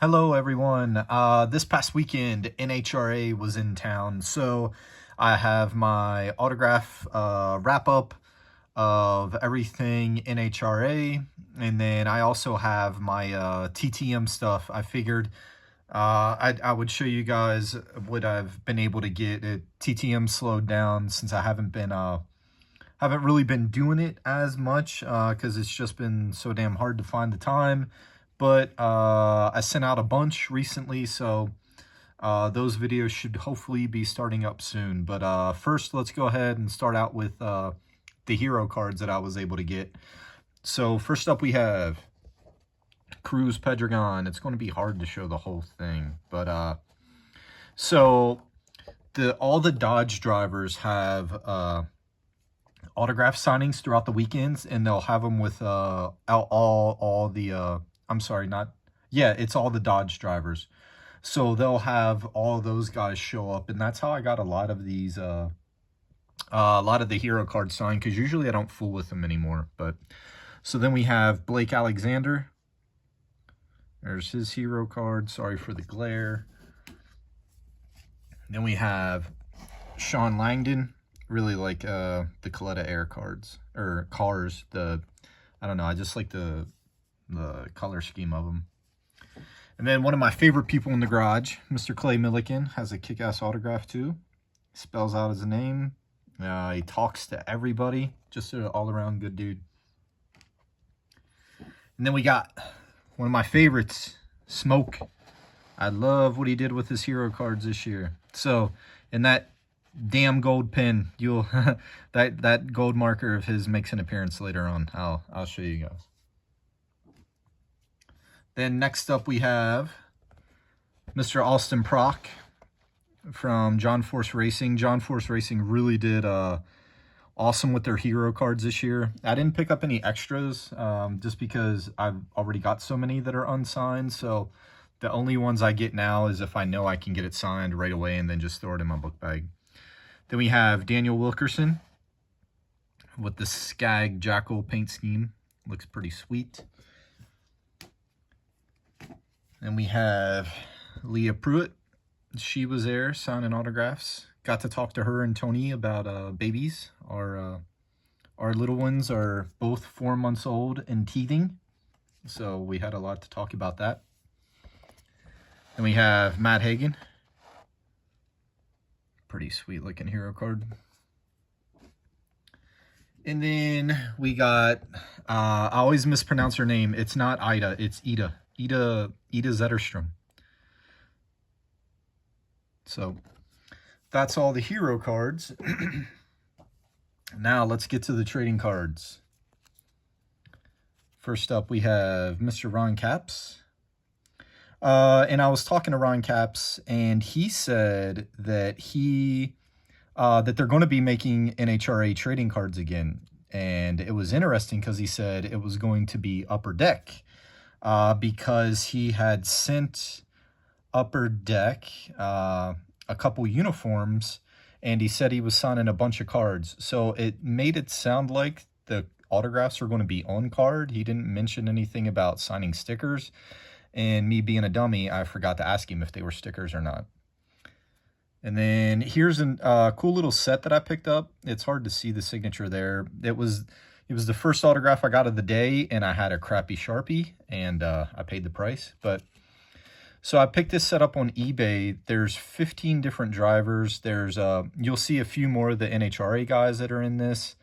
Hello, everyone. This past weekend, NHRA was in town, so I have my autograph wrap up of everything NHRA, and then I also have my TTM stuff. I figured I would show you guys what I've been able to get it TTM slowed down since I haven't really been doing it as much because it's just been so damn hard to find the time. But I sent out a bunch recently, so those videos should hopefully be starting up soon. But first, let's go ahead and start out with the hero cards that I was able to get. So first up, we have Cruz Pedregon. It's going to be hard to show the whole thing, but so all the Dodge drivers have autograph signings throughout the weekends, and they'll have them with all the I'm sorry, not yeah, it's all the Dodge drivers. So they'll have all those guys show up, and that's how I got a lot of these a lot of the hero cards signed, because usually I don't fool with them anymore. But so then we have Blake Alexander. There's his hero card. Sorry for the glare. Then we have Sean Langdon. Really like the Coletta Air cards or cars. I don't know. I just like the color scheme of them. And then one of my favorite people in the garage, Mr. Clay Millican, has a kick-ass autograph too. He spells out his name. He talks to everybody. Just an all-around good dude. And then we got one of my favorites, Smoke. I love what he did with his hero cards this year. So, in that damn gold pen, you'll that gold marker of his makes an appearance later on. I'll show you guys. Then next up we have Mr. Austin Prock from John Force Racing. John Force Racing really did awesome with their hero cards this year. I didn't pick up any extras just because I've already got so many that are unsigned. So the only ones I get now is if I know I can get it signed right away and then just throw it in my book bag. Then we have Daniel Wilkerson with the Skag Jackal paint scheme. Looks pretty sweet. Then we have Leah Pruitt. She was there signing autographs. Got to talk to her and Tony about babies. Our little ones are both 4 months old and teething. So we had a lot to talk about that. Then we have Matt Hagan. Pretty sweet looking hero card. And then we got, I always mispronounce her name. It's not Ida, it's Ida. Ida Zetterstrom. So that's all the hero cards. Now let's get to the trading cards. First up, we have Mr. Ron Capps. And I was talking to Ron Capps, and he said that that they're going to be making NHRA trading cards again. And it was interesting because he said it was going to be Upper Deck. Because he had sent Upper Deck a couple uniforms, and he said he was signing a bunch of cards. So it made it sound like the autographs were going to be on card. He didn't mention anything about signing stickers. And me being a dummy, I forgot to ask him if they were stickers or not. And then here's a cool little set that I picked up. It's hard to see the signature there. It was the first autograph I got of the day, and I had a crappy Sharpie, and I paid the price. But so I picked this set up on eBay. There's 15 different drivers. There's you'll see a few more of the NHRA guys that are in this.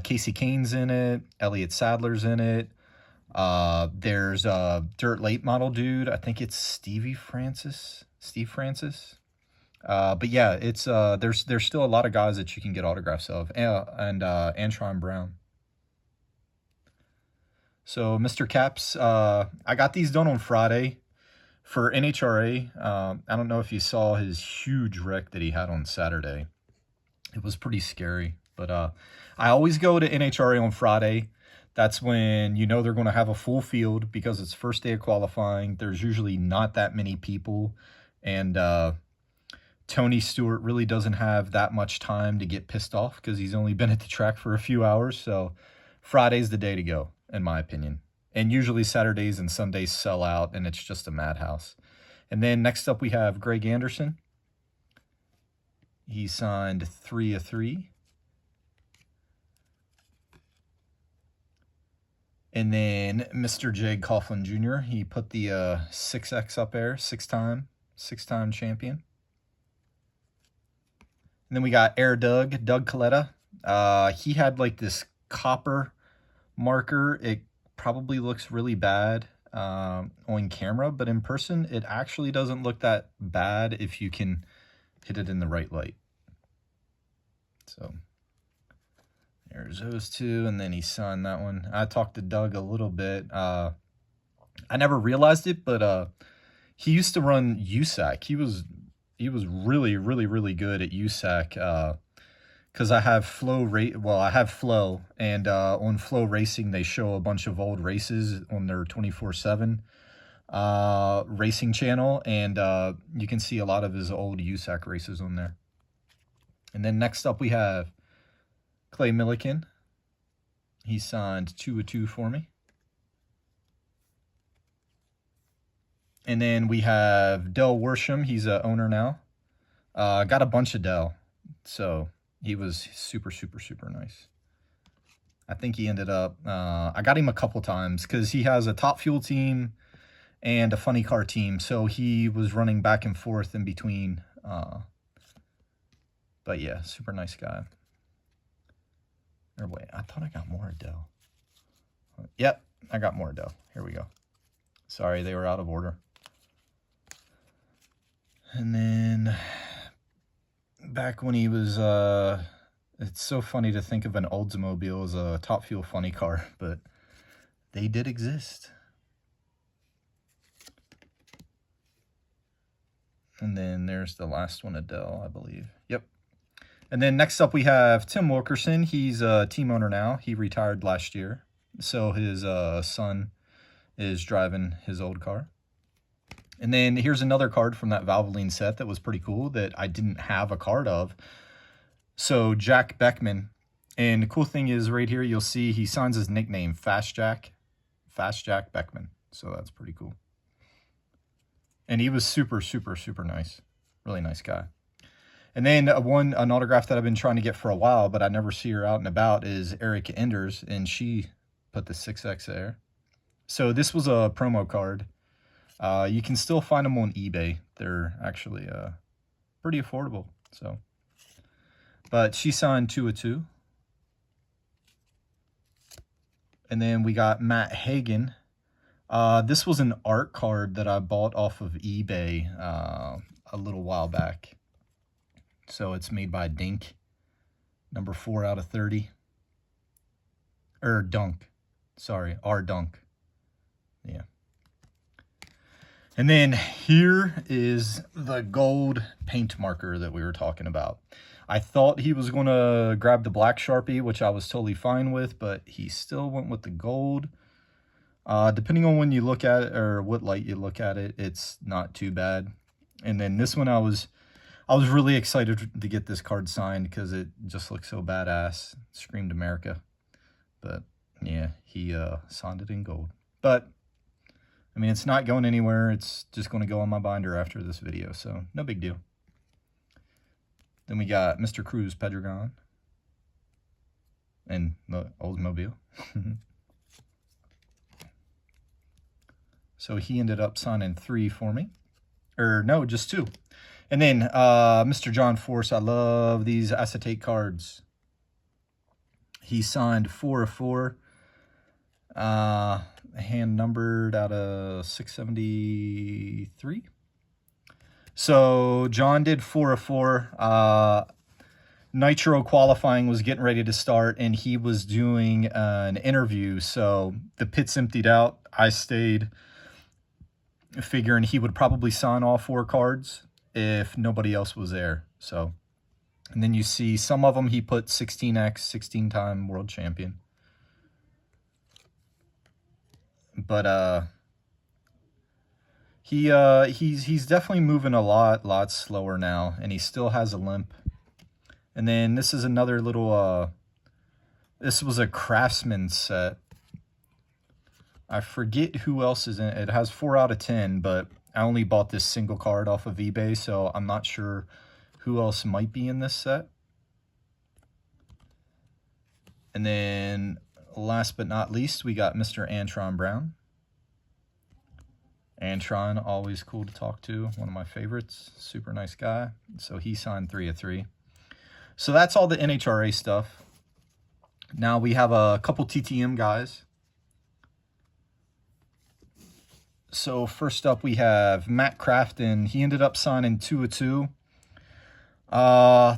Casey Kane's in it. Elliott Sadler's in it. There's a dirt late model dude. I think it's Steve Francis. But yeah, it's there's still a lot of guys that you can get autographs of, and Antron Brown. So Mr. Capps, I got these done on Friday for NHRA. I don't know if you saw his huge wreck that he had on Saturday. It was pretty scary, but I always go to NHRA on Friday. That's when you know they're going to have a full field because it's first day of qualifying. There's usually not that many people, and Tony Stewart really doesn't have that much time to get pissed off, because he's only been at the track for a few hours. So Friday's the day to go, in my opinion. And usually Saturdays and Sundays sell out, and it's just a madhouse. And then next up we have Greg Anderson. He signed 3 of 3. And then Mr. Jay Coughlin Jr., he put the 6X up there, six-time champion. And then we got Doug Coletta. He had like this copper marker. It probably looks really bad on camera, but in person, it actually doesn't look that bad if you can hit it in the right light. So there's those two, and then he signed that one. I talked to Doug a little bit. I never realized it, but he used to run USAC. He was really, really, really good at USAC. Because I have I have Flow, and on Flow Racing they show a bunch of old races on their 24/7 racing channel, and you can see a lot of his old USAC races on there. And then next up we have Clay Milliken. He signed 2 of 2 for me. And then we have Del Worsham. He's a owner now. Got a bunch of Del, so he was super, super, super nice. I think he ended up, I got him a couple times because he has a Top Fuel team and a Funny Car team. So he was running back and forth in between. But yeah, super nice guy. Or wait, I thought I got more Adele. Yep, I got more Adele. Here we go. Sorry, they were out of order. And then back when he was, it's so funny to think of an Oldsmobile as a Top Fuel Funny Car, but they did exist. And then there's the last one, Adele, I believe. Yep. And then next up we have Tim Wilkerson. He's a team owner now. He retired last year. So his son is driving his old car. And then here's another card from that Valvoline set that was pretty cool that I didn't have a card of. So Jack Beckman. And the cool thing is right here, you'll see he signs his nickname, Fast Jack Beckman. So that's pretty cool. And he was super, super, super nice. Really nice guy. And then an autograph that I've been trying to get for a while, but I never see her out and about, is Erica Enders, and she put the 6X there. So this was a promo card. You can still find them on eBay. They're actually pretty affordable. So, but she signed 2 of 2. And then we got Matt Hagan. This was an art card that I bought off of eBay a little while back. So it's made by Dink, number 4 out of 30. Or Dunk. Sorry, R Dunk. Yeah. And then here is the gold paint marker that we were talking about. I thought he was going to grab the black Sharpie, which I was totally fine with, but he still went with the gold. Depending on when you look at it or what light you look at it, it's not too bad. And then this one I was really excited to get this card signed because it just looks so badass. Screamed America. But yeah, he signed it in gold. But I mean, it's not going anywhere. It's just going to go on my binder after this video, so no big deal. Then we got Mr. Cruz Pedregon and the Oldsmobile. So he ended up signing 3 for me. Or no, just 2. And then Mr. John Force, I love these acetate cards. He signed 4 of 4. Hand numbered out of 673. So John did 4 of 4. Nitro qualifying was getting ready to start, and he was doing an interview. So the pits emptied out. I stayed, figuring he would probably sign all 4 cards if nobody else was there. So, and then you see some of them he put 16X, 16-time world champion. But he's definitely moving a lot slower now, and he still has a limp. And then this is another little this was a Craftsman set I forget who else is in it. It has 4 out of 10, but I only bought this single card off of eBay, so I'm not sure who else might be in this set. And then last but not least, we got Mr. Antron Brown. Antron, always cool to talk to, one of my favorites, super nice guy. So he signed 3 of 3. So that's all the NHRA stuff. Now we have a couple TTM guys. So first up we have Matt Crafton. He ended up signing 2 of 2.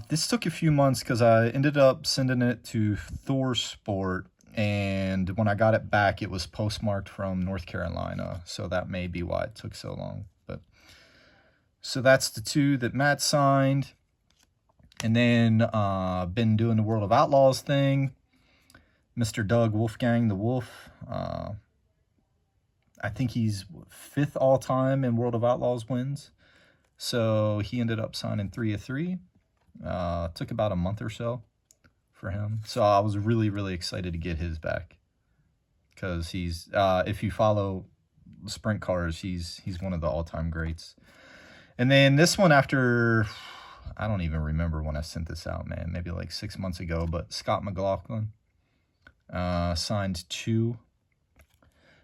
This took a few months because I ended up sending it to Thor Sport, and when I got it back, it was postmarked from North Carolina, so that may be why it took so long. But so that's the 2 that Matt signed. And then been doing the World of Outlaws thing. Mr. Doug Wolfgang the Wolf. I think he's 5th all-time in World of Outlaws wins. So he ended up signing 3 of 3. Took about a month or so for him. So I was really, really excited to get his back. Because he's, if you follow sprint cars, he's one of the all-time greats. And then this one after, I don't even remember when I sent this out, man. Maybe like 6 months ago. But Scott McLaughlin signed 2.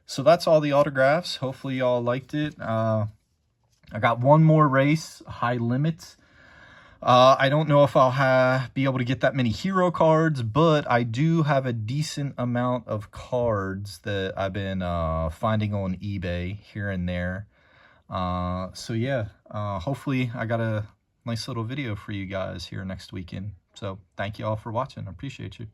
So that's all the autographs. Hopefully y'all liked it. I got one more race, High Limits. I don't know if I'll be able to get that many hero cards, but I do have a decent amount of cards that I've been finding on eBay here and there. So yeah, hopefully I got a nice little video for you guys here next weekend. So thank you all for watching. I appreciate you.